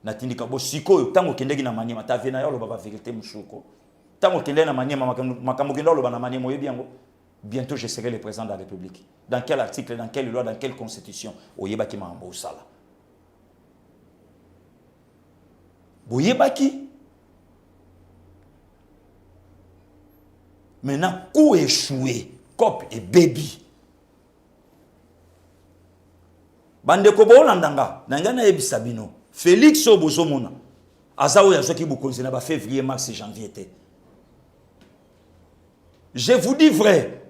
na tindika bo siko tango kendeki na maniema ta vena yo lo baba vérité musuko tango kendeki na maniema makambo kenda lo bana maniema yebi yango bientôt je serai le président de la République dans quel article dans quelle loi dans quelle constitution oyebaki mambo sala boyebaki maintenant coup échoué cop et baby bande ko bo landanga nangana yebisa bino Félix Obozomona azawo ya soki bukonzi na ba février mars janvier été. Je vous dis vrai.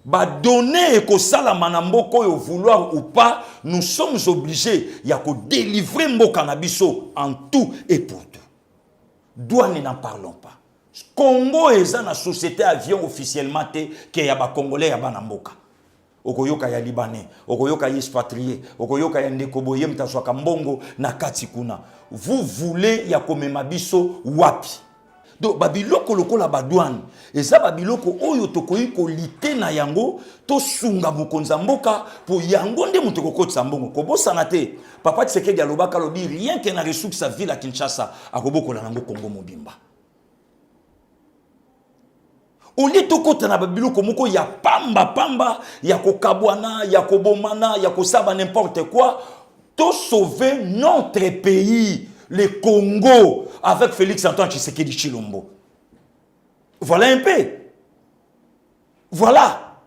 Ba donner ko sala manamboko yo vouloir ou pas, nous sommes obligés ya ko délivrer mboka na biso en tout et pour tout. Douane n'en parlons pas. Congo est na société avion officiellement te que ya ba congolais ya ba mboka. Okoyoka ya libanais, okoyoka ya expatrié, okoyoka ya ndekoboye mtaswaka mbongo na kati kuna. Vous voulez ya komema biso wapi? Donc babiloko lokola badouane, eza babiloko oyo tokoyi ko lité na yango to sunga bukonza mboka po yango nde muto kokotsa mbongo. Kobosana te, Papa Tshisekedi alobaka lobi rien que na ressources sa ville à Kinshasa akobokola nango Congo mobimba. Oli tokota na babiloko moko ya pamba ya kokabwana ya kobomana ya kosaba n'importe quoi to sauver notre pays le Congo avec Félix Antoine Tshisekedi Tshilombo. Voilà un peu. Voilà.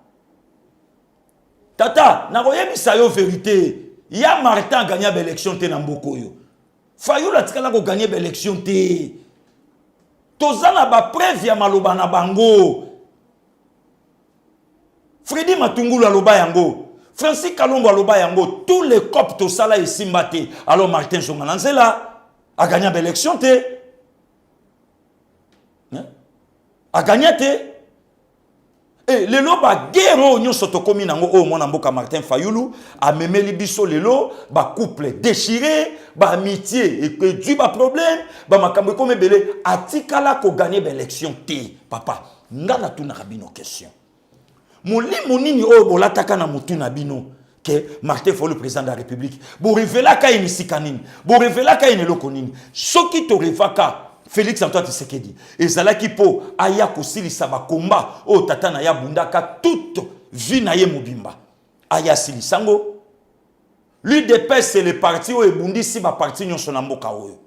Tata, na koyebisa yo vérité. Ya Martin gagné l'élection te na mboko yo. Fayulu atikala ko gagner l'élection te. Tozana ba preuve ya maloba na bango. Freddy Matungulu aloba yango. Francis Kalongo aloba yango. Tous les copes to sala esimbate. Alors Martin Songananzela a gagné l'élection te. A gagné te. Et lelo ba guerre nyo sotokomi nango o mona mboka Martin Fayulu a memeli biso lelo ba couple déchiré ba amitié et que du ba problème ba makambo comme belé atikala ko gagner l'élection te papa ngana tuna kabino question molimo nini o bolataka na mutu na bino que Martin Fayulu le président de la République bo révéla ka inisika nini bo révéla ka ineloko nini soki to revaka Félix Antoine Tshisekedi ezalaki po aya kosilisa ba komba o tata na ya bundaka toute vie na ye mobimba aya silisango l'UDPS c'est le parti o ebundisi ba parti nyonso na mboka oyo.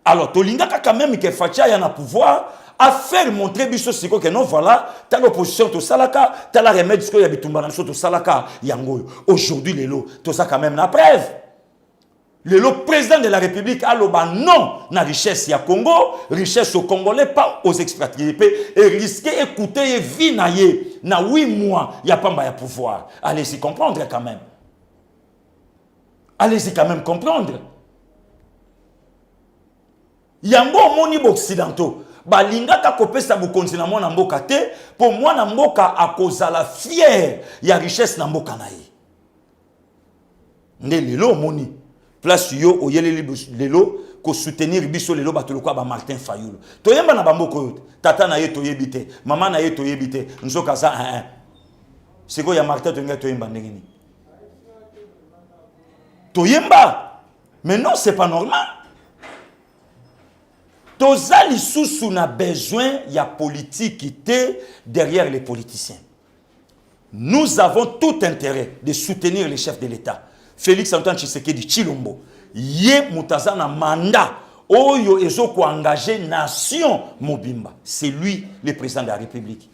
Alors tolingaka quand même que Facha ya na pouvoir à faire montrer biso siko que non voilà ta l'opposition to salaka ta la remède siko ya bitumba na to salaka yango aujourd'hui lelo to ça quand même na preuve. Le président de la République a le non na richesse ya Congo, richesse au Congolais, pas aux expatriés. Et risquer écouter vie na 8 mois, il n'y a pas de pouvoir. Allez-y comprendre quand même. Allez-y quand même comprendre. Yango moni occidentaux. Balinga ka kopesa bukonzi na mwana mboka te, pour mwana mboka akozala fier ya richesse na mboka na ye. Nde lelo moni. Place yo oyele lelo ko soutenir biso lelo batoloko ba Martin Fayulu. Toyemba na bamboko yote. Tata na ye toyebite, maman na ye toyebite, nzoka za Siko ya Martin toyemba ndengini. Toyemba. Mais non, c'est pas normal. Tozali susu na besoin ya politique qui était derrière les politiciens. Nous avons tout intérêt de soutenir les chefs de l'État. Félix Antoine Tshisekedi Tshilombo ye mutazana mandat oyo ezoko engagé nation mobimba. C'est lui le président de la République.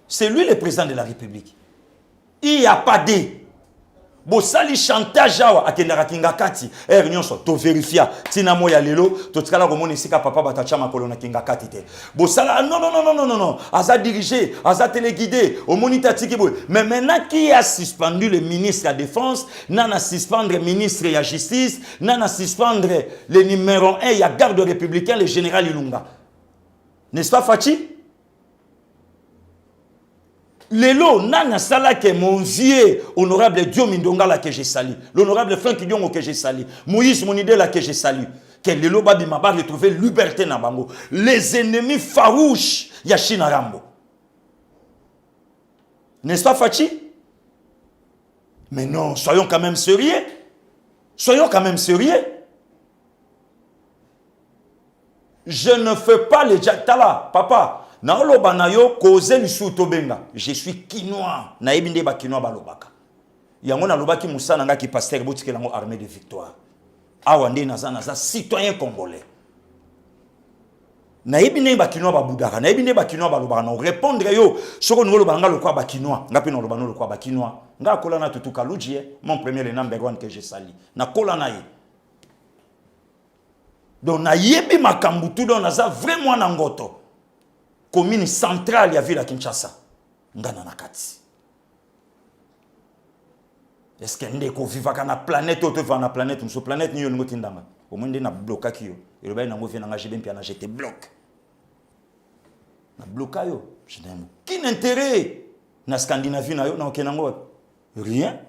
C'est lui le président de la République. Il n'y a pas de bosali chantage awa akendaka kingakati nyonso to verifia tina moya lelo to tikala ko moni sika papa batacha makolo na kingakati te bosala non aza dirigé aza téléguidé au monita tiki boy. Mais maintenant qui a suspendu le ministre de la défense nana suspendre le ministre de la justice nana suspendre le numéro 1 ya garde républicain le général Ilunga, n'est-ce pas Fachi? Lelo nana sala que mon vieux honorable Dio Mindongala que j'ai sali, l'honorable Franck Diongo que j'ai sali, Moïse Monidela que j'ai sali, que lelo babi maba retrouver liberté na bango, les ennemis farouches ya China Rambo. N'est-ce pas Fachi? Mais non, soyons quand même sérieux. Soyons quand même sérieux. Je ne fais pas les Tala, papa. Naoloba na yo koze lisu tobenga. Je suis quinois. Naibinde ba quinois balobaka. Yango na lobaki Moussa nanga ki pasteur botike lango armée de victoire. Awande naza citoyen congolais. Naibinde ba quinois ba boudara. Naibinde ba quinois balobaka na répondre yo soko ngolo banga lokwa ba quinois. Ngapi no lobano lokwa ba quinois. Nga kola na tutuka luji mon premier le number 1 que j'ai sali. Na kola na ye. Donc na yebi makambutu don naza vraiment na ngoto. Commune centrale ya ville à Kinshasa. Ngana nakati. Est-ce que ndeko vivaka na planète autre va na planète muso planète ni yo ngoti ndanga. Au moins na bloka ki yo. Et le bain nango vient nga jebe mpiana j'étais bloc. Na bloka yo. Je n'aime aucun intérêt na Scandinavie na yo na okenango. Rien.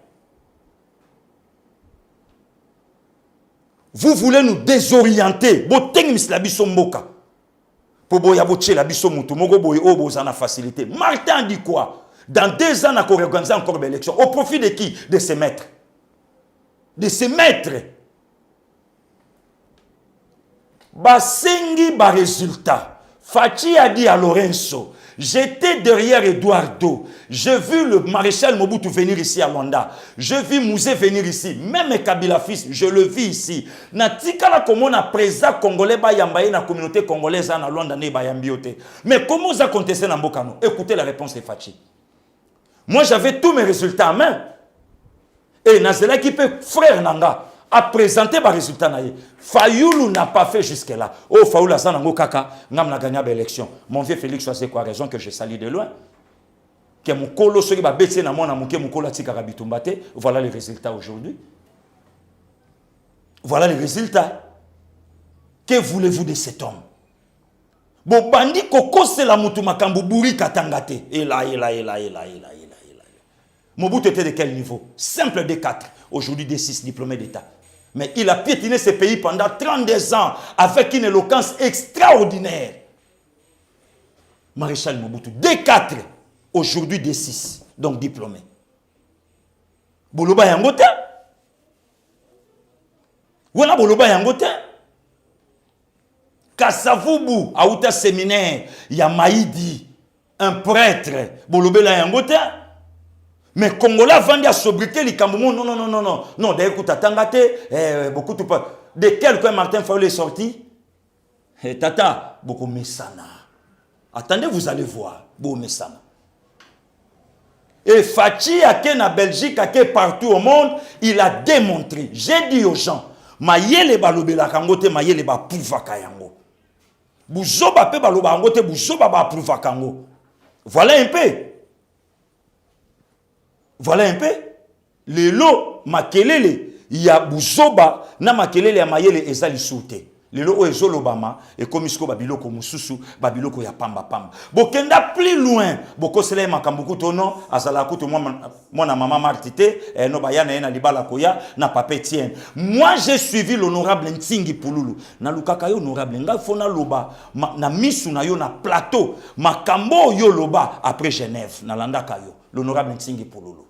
Vous voulez nous désorienter. Boteng mislabiso mboka. Pour la facilité. Martin dit quoi? Dans 2 ans, on a organisé encore une élection. Au profit de qui? De ses maîtres. De ses maîtres. Basengi ba résultat. Fachi a dit à Lorenzo, j'étais derrière Eduardo. J'ai vu le maréchal Mobutu venir ici à Luanda. J'ai vu Mouzé venir ici. Même Kabila fils, je le vis ici. Natikala comment na président congolais ba yambaye na communauté congolaise na Luanda ne ba yambiote. Mais comment ça contesté na mbokano? Écoutez la réponse de Fachi. Moi j'avais tous mes résultats en main. Et Nazela qui peut frère Nanga a présenté les résultats. Fayoulou n'a pas fait jusque-là. Oh, Fayoulou a sanango kaka, n'am na gagné l'élection. Mon vieux Félix, c'est quoi raison que je salue de loin? Que mon colo soit ba bêtise na mon amuke mon colo tika rabitumbate. Voilà les résultats aujourd'hui. Voilà les résultats. Que voulez-vous de cet homme? Bon bandi koko c'est la mutu makambu buri katangate. Et là. Mobutu était de quel niveau? Simple D4. Aujourd'hui D6 diplômé d'État. Mais il a piétiné ce pays pendant 32 ans avec une éloquence extraordinaire. Maréchal Mobutu, D4, aujourd'hui D6, donc diplômé. Boloba Yangote? Voilà Boloba Yangote? Kassavubu, Aouta séminaire, Yamaïdi, un prêtre, Bolobela Yangote? Mais Congolais vendent à sobriquet les Cameroun. Non, d'ailleurs, Tangate, beaucoup de pas. De quel coin Martin Fayulu est sorti? Tata, beaucoup Messana. Attendez, vous allez voir. Beaucoup Messana. Et Fachi, à Ken, Belgique, à Ken, partout au monde, il a démontré. J'ai dit aux gens, Maïele balobela kangote, Maïele ba pouvaka yango. Bouzoba pe baloba kangote, Bouzoba ba pouvaka yango. Voilà un peu. Voilà un peu. Les lots, makelele, il y a Bouzoba, na makelele ya mayele ezali soute. Les lots ezolobama, et comme isko babiloko mususu, babiloko ya pamba. Bokenda plus loin, boko sele makambuku tono, azala kuto moi na maman martite, no bayana na libala koya, na papa Etienne. Moi j'ai suivi l'honorable Ntingi Pululu. Na lukaka yo honorable, nga fona loba, na misu na yo na plateau, makambo yo loba après Genève, na landaka yo, l'honorable Ntingi Pululu.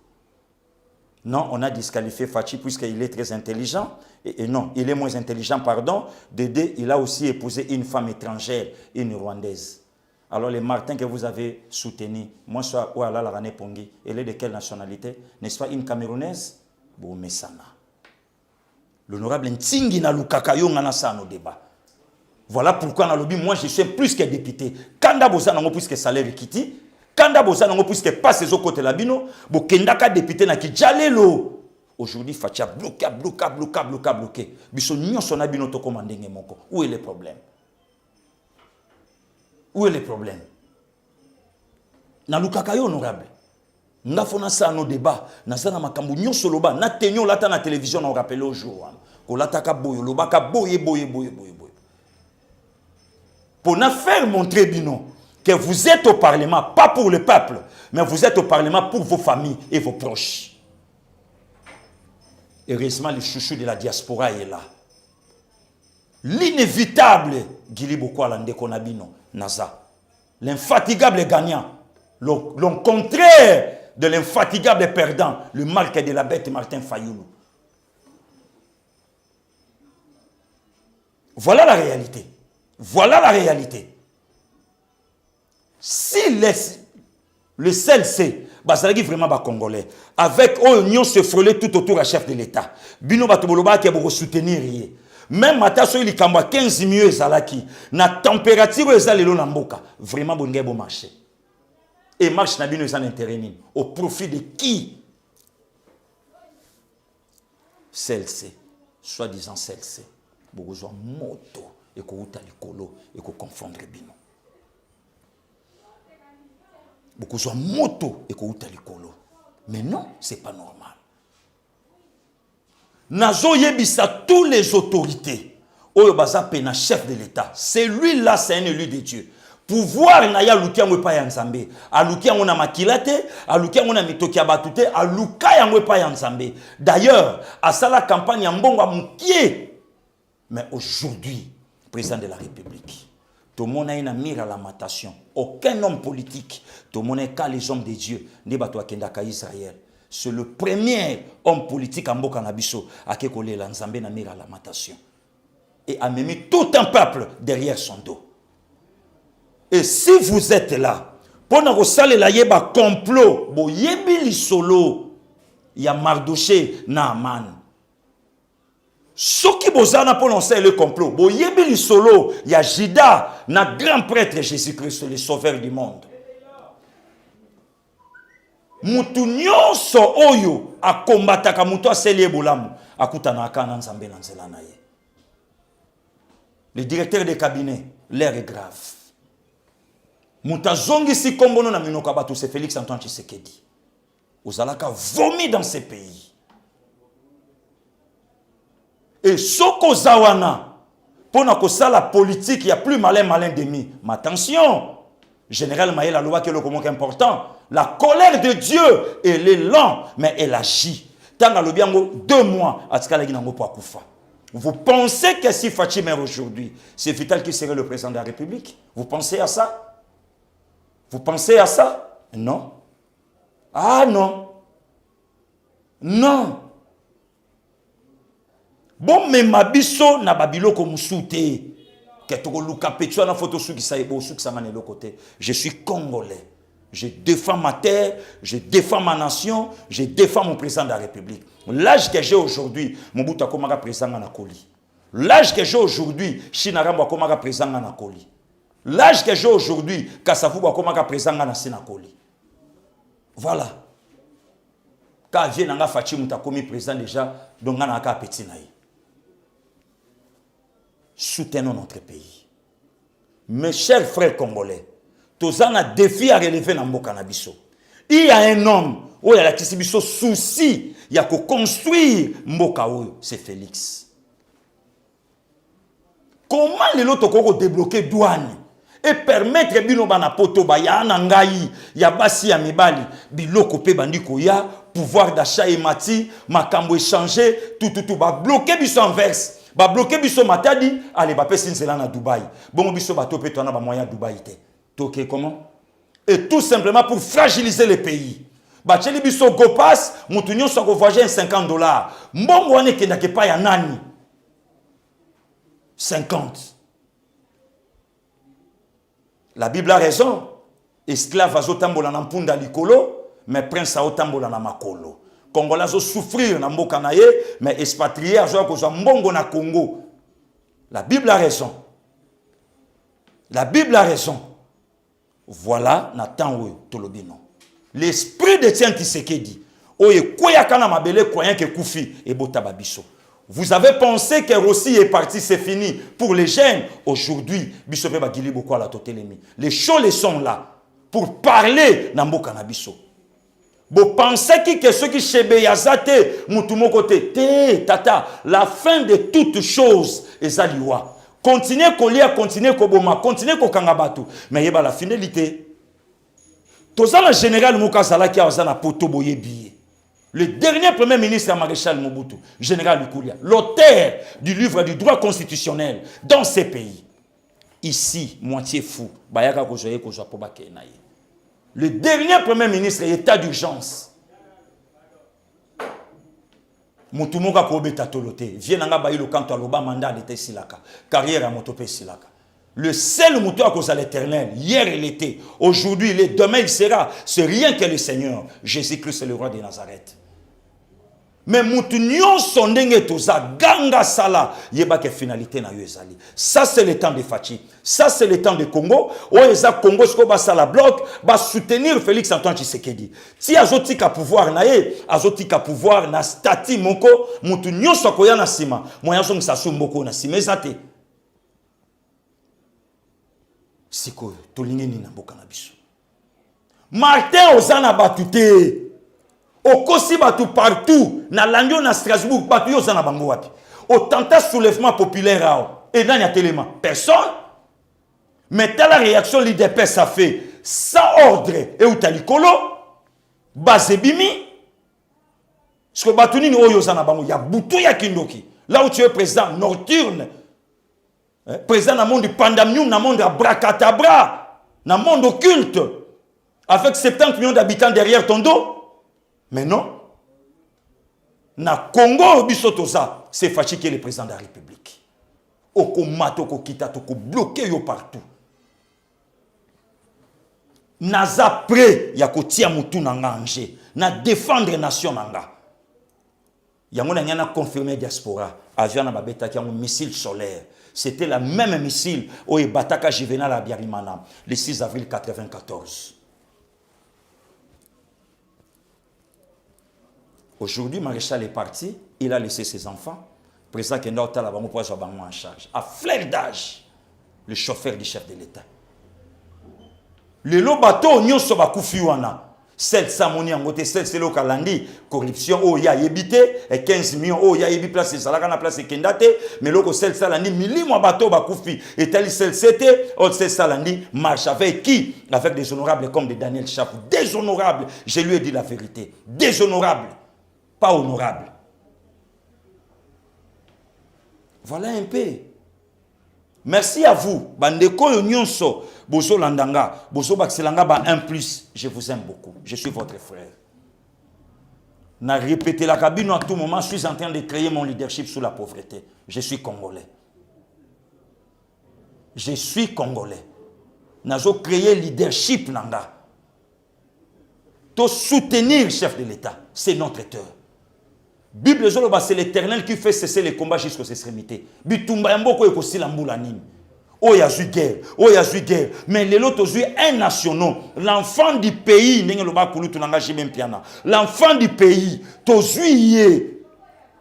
Non, on a disqualifié Fachi puisqu'il est très intelligent. Et non, il est moins intelligent, pardon. Dédé, il a aussi épousé une femme étrangère, une Rwandaise. Alors les Martins que vous avez soutenus, moi je suis Ouala Larane Pongi, elle est de quelle nationalité? N'est-ce pas une Camerounaise? Boumessana. L'honorable Ntingi na Lukakayo ngana sa no débat. Voilà pourquoi on a lobby, moi je suis plus que député. Kanda boza nango puisque salaire kiti. Kanda boza nango puisque passe aux côtés labino, bo kendaka député na ki jalelo. Aujourd'hui Facha bloqué. Biso nyonso na bino to komandenge moko. Où est le problème? Où est le problème? Na lukaka yo honorable. Nga fona sa no débat, na sana makambu nyonso loba, na tenyo lata na télévision na rappelé au jour. Ko lata ka boyo loba ka boye. Pour na faire montrer bino que vous êtes au Parlement, pas pour le peuple, mais vous êtes au Parlement pour vos familles et vos proches. Heureusement, le chouchou de la diaspora est là. L'inévitable Gili Bokwala Ndekonabino, Naza. L'infatigable gagnant. Le contraire de l'infatigable perdant, le marque de la bête Martin Fayoulou. Voilà la réalité. Voilà la réalité. Si le CLC, Bazalaki vraiment ba Congolais, avec Oignon se frôler tout autour à chef de l'État, Bino Batoboloba qui a beaucoup soutenir. Même Matasso il kamba 15 mieux Zalaki, na température ezalelo na mboka, vraiment bonne bon marché. Et marche na bino ezan intérêt au profit de qui? CLC, soi-disant CLC. Beaucoup de moto et qu'on uta likolo et qu'on confondre bino. Beaucoup de moto et qu'on uta likolo. Mais non, c'est pas normal. Nazo yebisa tous les autorités. Oyo baza pena chef de l'État. Celui-là, c'est un élu de Dieu. Pouvoir na ya lukia mwepa ya nzambe. Alukia ngona makilate, alukia ngona mitoki abatute, aluka ya mwepa ya nzambe. D'ailleurs, à ça la campagne ya mbongo mukie. Mais aujourd'hui, président de la République, tout le monde a une mire à la matation. Aucun homme politique, tout le monde est qu'à les hommes de Dieu, n'est pas toi qui est Israël. C'est le premier homme politique en Bokanabiso à qui coller l'Anzambé na mire à la matation. Et a mis tout un peuple derrière son dos. Et si vous êtes là, pour nous saler la yeba complot, bo yebi li solo, ya Mardoché na Aman. Ceux qui bozana pour lancer le complot, bo yebi li solo, ya Jida na grand prêtre Jésus-Christ, le sauveur du monde. Mutu nyonso oyo a combataka mutu aseli bolamu akutana akana nzambe na nzela na ye. Le directeur de cabinet, l'air est grave. Muta zongi si kombono na minoka batu c'est Félix Antoine Tshisekedi. Ozalaka vomi dans ces pays. Et soko zawana pona ko la politique, il y a plus malin demi. Mais attention, général Maël Aloba qui est le comment important. La colère de Dieu, elle est lente, mais elle agit. Tant à l'obiango 2 mois, à ce qu'elle a vous pensez que si Fatima est aujourd'hui, c'est Vital qui serait le président de la République? Vous pensez à ça? Vous pensez à ça? Non. Ah non. Non. Bon, mais ma biso na babilo comme souté. Je suis congolais. Je défends ma terre, je défends ma nation, je défends mon président de la République. L'âge que j'ai aujourd'hui, Mobutu Akomaka président en Akoli. L'âge que j'ai aujourd'hui, Chinarambo Akomaka président en Akoli. L'âge que j'ai aujourd'hui, Kassafou Akomaka président en Sénakoli. Voilà. Quand vient Nanga Fachi Moutakomi président déjà, donc on a un petit naï. Soutenons notre pays. Mes chers frères congolais, tous un défi à relever dans le Canabiso. Il y a un homme où il y a la souci, il y a que construire Mboka, c'est Félix. Comment les autres débloquer douane et permettre bino bana poto ba ya nangai ya basi ya mibali biloko pe bandiko ya pouvoir d'achat et mati makambo échanger tout ba bloquer biso en verse ba bloquer biso matadi allez ba pesi nzela na Dubaï bon biso ba to pe to na ba moyen Dubaï te. Toké comment? Et tout simplement pour fragiliser le pays. Bacheli biso go pass, mutunyo so go voyager $50. Mbongo wane kenda ke pa ya nani? 50. La Bible a raison. Esclave azotambola na mpunda likolo, mais prince azotambola na makolo. Congolais azo souffrir na mboka na ye, mais expatrié azo ko mbongo na Congo. La Bible a raison. La Bible a raison. Voilà, Nathan Tolobino. L'esprit de Tien Tshisekedi. Oye, koya kana mabele koyen ke koufi et botababiso. Vous avez pensé que Rossi est parti, c'est fini. Pour les jeunes, aujourd'hui, Bissope Bagili beaucoup à la totélémie. Les choses sont là pour parler dans Canabiso. Vous pensez que ceux qui chebeyazate, moutumo côté, tata, la fin de toutes choses est aliwa. Continuez à lire, continuez à boma, continuez à kangabatu. Mais il y a la finalité. Tout ça, le général Moukazala qui a un poto boyebi. Le dernier premier ministre maréchal Mobutu, général Lukulia, l'auteur du livre du droit constitutionnel dans ces pays. Ici, moitié fou. Le dernier premier ministre est état d'urgence. Moutoumoka kobeta tolote. Vienanga ba ilo kanto aloba mandat d'été silaka. Carrière à motope silaka. Le seul mouton à cause de l'éternel, hier il était, aujourd'hui il est, demain il sera. C'est rien que le Seigneur. Jésus-Christ est le roi de Nazareth. Mais moutounion sondenge toza ganga sala yeba ke finalité na yo ezali. Ça c'est le temps de Fachi. Ça c'est le temps de Congo. O eza Congo sko ba sala bloc ba soutenir Félix Antoine Tshisekedi. Ti azotika pouvoir na ye, azotika pouvoir na stati moko moutounion sokoya na sima. Moya so msasu mboko na sima ezate. Siko tolingi ni na mboka na biso. Martin ozana batute. Okosi batu partout na Landio na Strasbourg batu yo zana bango wapi. Au tenta soulèvement populaire et dans ya téléma personne. Mais telle la réaction l'IDP ça fait sans ordre et utalikolo bazebimi. Ce que batu ni oyo zana bango ya butu ya kindoki. Là où tu es président nocturne. Président dans le monde du pandamium, dans le monde abracadabra, dans le monde occulte, avec 70 millions d'habitants derrière ton dos. Mais non. Na Congo, c'est Fachi qui est le président de la République. Oko mato, oko kita, oko bloqué yo partout. Naza prêt, ya ko tia mutu nanga anje, na défendre nation nanga. Yango na nyana confirmé diaspora, avion na babeta ki un missile solaire. C'était la même missile au Bataka Juvenal à Biarimana, le 6 avril 1994. Aujourd'hui, Maréchal est parti, il a laissé ses enfants. Président Kenda Otalabamo pour avoir en charge. À flair d'âge, le chauffeur du chef de l'État. Le lo bateau, nous sommes à Koufiouana. 700 moni en côté, c'est le calendrier. Corruption, oh, il y a ébité, et 15 millions, oh, il y a ébité, place, ça la place, Kendate, mais le celle salandi, millions bateau, Bakoufi, et tel celle c'était, oh, c'est salandi, marche avec qui? Avec des honorables comme des Daniel Chapou. Déshonorables, je lui ai dit la vérité. Déshonorables, pas honorables. Voilà un peu. Merci à vous. Bandeko Nyonso, Bozo Landanga, Bozo Bakselanga, 1+. Je vous aime beaucoup. Je suis votre frère. N'a répété la cabine à tout moment. Je suis en train de créer mon leadership sous la pauvreté. Je suis congolais. Je suis congolais. Nazo créé leadership Nanga. To soutenir le chef de l'État. C'est notre cœur. Bible c'est l'Éternel qui fait cesser les combats jusqu'aux extrémités. Bitumba yamboko ekosi lambula nini. Oh ya zu guerre, oh ya zu guerre. Mais les autres ont un national, l'enfant du pays, l'enfant du pays, tozuiye.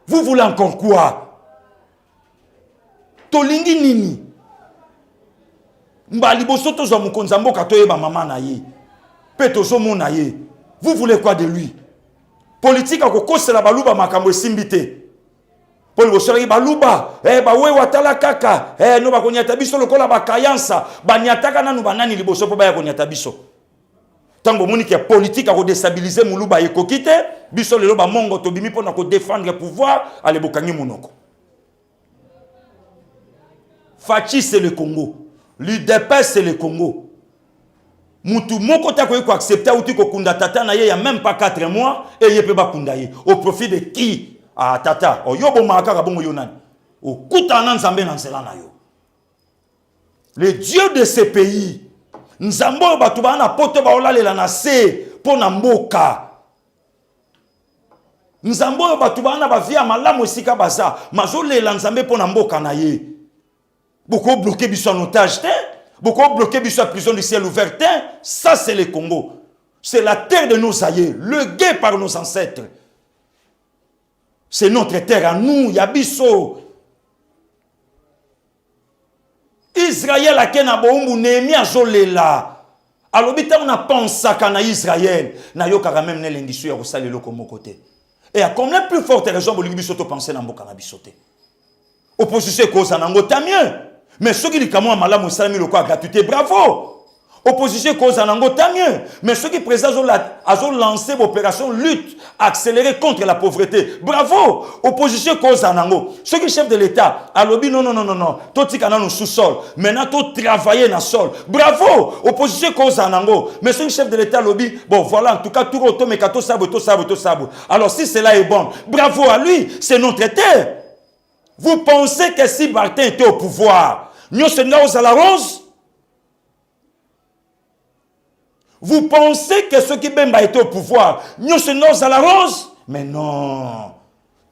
Vous voulez encore quoi? Tolingi nini. Mbali boso tozo mukonza mboka toyeba mama na ye. Pe tozo mona ye. Vous voulez quoi de lui? Politique a kokose la baluba makambo simbite. Poli bosori baluba, ba we watala kaka, no ba konyata biso lokola ba kayansa, ba nyataka nanu banani liboso po ba ya konyata biso. Tango moni ke politique a ko déstabiliser muluba ekokite, biso lelo ba mongo to bimi pona ko défendre le pouvoir, ale bokangi monoko. Fachi c'est le Congo. L'UDP c'est le Congo. Moutou moko ta ko accepter outi ko kunda tata na ye ya même pas 4 mois et ye pe ba kunda ye au profit de qui? Ah tata o yobo makaka bongo yonani o kutana nzambe na nzela na yo. Le Dieu de ce pays nzambo batu bana poto ba olalela na se pona mboka. Nzambo batu bana ba via malamu esika baza mazolela nzambe pona mboka na ye. Beaucoup bloqué biso en otage te. Beaucoup bloqué la prison du ciel ouvert. Ça, c'est le Congo. C'est la terre de nos aïeux. Le guet par nos ancêtres. C'est notre terre à nous. Yabiso. Israël a ken aboumou Néhémie azolela. Alors, on a pensé qu'en Israël, na yo kara même ne l'indisu ya rosali lo comme côté. Et à combien plus forte raison pour lui soto penser na mboka na bisote. Opposition cause nango tant mieux. Mais ceux qui disent que moi, malamu salami le quoi gratuité, bravo. Opposition cause en ango, tant mieux. Mais ceux qui présentent à lancer l'opération lutte accélérer contre la pauvreté. Bravo! Opposition cause anango. Ceux qui chef de l'État, à lobby, non. Tout tika dans le sous-sol. Maintenant, tout travailler dans le sol. Bravo! Opposition cause anango. Mais ceux qui chef de l'État, lobby, bon, voilà, en tout cas, tout auto, mais tout sabo. Alors, si cela est bon, bravo à lui, c'est notre terre. Vous pensez que si Martin était au pouvoir, nous sommes à la rose? Vous pensez que ceux qui Bemba étaient au pouvoir, nous sommes à la rose? Mais non.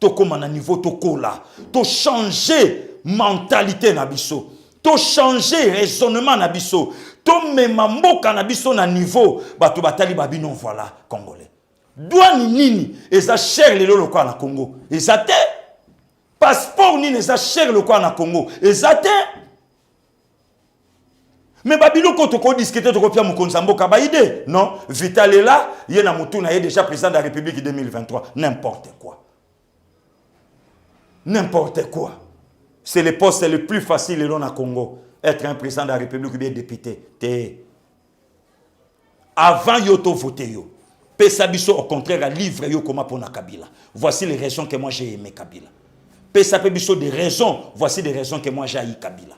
Tu comme à niveau toko là. Tu changer mentalité nabiso. Tu changer raisonnement nabiso. Tu même mboka nabiso na niveau. Batu batali babi non voilà congolais. Douane nini eza cher lelo lokwa na Congo. Ezate. Passeport nini eza cher lokwa na Congo. Ezate. Mais Babilo, quand on discute, on a Mokonza Mboka Baïde. Non, Vital est là, il y a Moutouna, il est déjà président de la République 2023. N'importe quoi. N'importe quoi. C'est le poste le plus facile au Congo. Être un président de la République ou bien député. Avant Yoto voter yo. Pesabiso au contraire à livre yo comment pour Kabila. Voici les raisons que moi j'ai aimé Kabila. Pesabiso des raisons, voici des raisons que moi j'ai haï Kabila.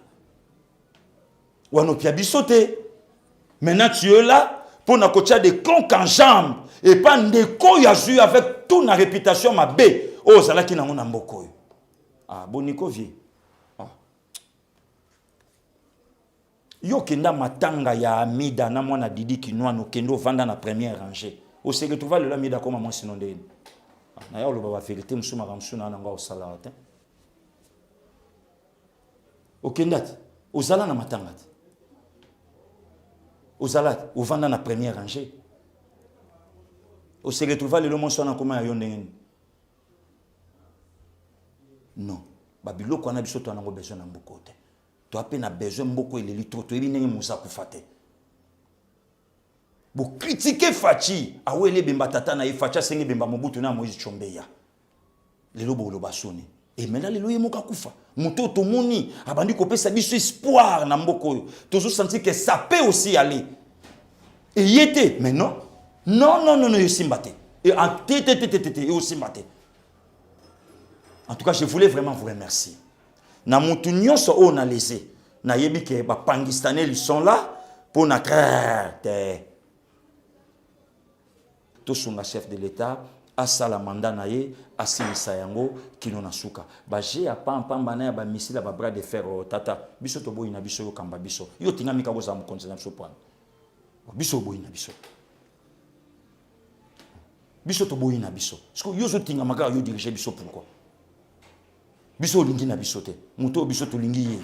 Maintenant tu es là pour nous coacher des conques en jambes et pas des couilles avec toute la réputation ma bé. Oh, ça là qui n'a pas de ah, boniko vie. Yo kenda matanga ya Amida na mwana Didi Kinwa no kendo vanda na première rangée. Au se retrouva le Amida comme moi sinon de. Na ya lo ba vérité musuma ramsuna na nga au sala te. O kendati, o zala na matanga. Au Zalat, au Vanda na première rangée. Au se retrouva le monde soit en commun à Yondeng. Non. Babilo qu'on a besoin de besoin de beaucoup. Tu as peine besoin de beaucoup et les litres. Tu es venu Moussa Koufate. Vous critiquez Fachi. Ah ouais, les Bembatata na Facha Sengi Bemba Mobutu na Moïse Chombeya. Les lobo lo basoni. Et maintenant, les loyers moka koufa. Mouto to moni. Abandi kopé sa biso espoir na mboko. Toujours senti que ça peut aussi aller. Et y était. Mais non. Non, y simbate. Et en et aussi mbate. En tout cas, je voulais vraiment vous remercier. Na moutou nyonso o na laissé. Na yebi ke ba pangistanais ils sont là pour na crête. Tout son chef de l'État. Asala manda na ye asilisa yango kino na suka ba je a pamba na ya ba misila ba bras de fer tata biso to boyi na biso yo kamba biso yo tinga mika ko za mu konzela biso pwana biso boyi na biso to boyi na biso parce que yo zo tinga maka yo diriger biso pourquoi biso lingi na biso te muto biso to lingi ye.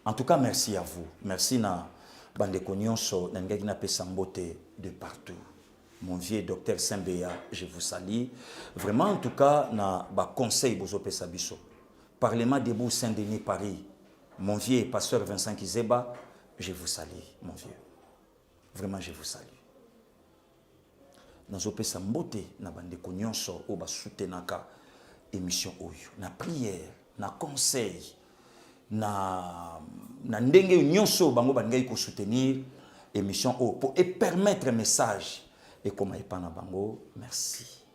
En tout cas merci à vous, merci na bande konyonso na ngaki na pesa mbote de partout. Mon vieux docteur Saint-Béa, je vous salue. Vraiment, en tout cas, na ba conseil bozo pesa biso. Parlement debout Saint-Denis Paris. Mon vieux pasteur Vincent Kizeba, je vous salue, mon vieux. Vraiment, je vous salue. Nazo pesa mbote na bande konyonso o ba soutenaka émission oyo. Na prière, na conseil, na ndenge nyonso bango bangai ko soutenir émission o pour permettre message. Et comme Epana Bango, merci.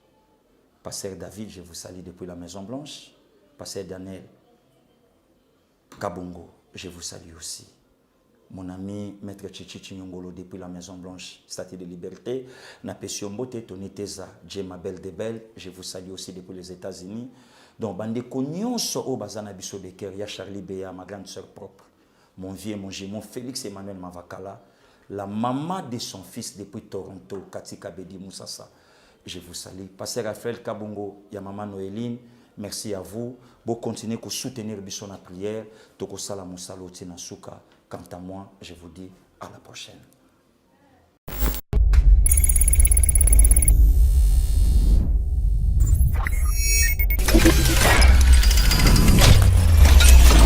Pasteur David, je vous salue depuis la Maison Blanche. Pasteur Daniel Kabongo, je vous salue aussi. Mon ami Maître Chichi Nyongolo depuis la Maison Blanche, Statue de Liberté. Napesio Mbote, Tony Teza, Djema Belle, je vous salue aussi depuis les États-Unis. Donc, bande konyon so o bazana biso de cœur, ya Charlie Béa, ma grande sœur propre. Mon vieux, mon gémon, Félix Emmanuel Mavakala. La maman de son fils depuis Toronto, Katika Bedi Moussassa. Je vous salue. Pasteur Raphaël Kabongo, ya maman Noéline, merci à vous. Vous continuez à soutenir la prière. Toko Sala Moussalo Tinasuka. Quant à moi, je vous dis à la prochaine.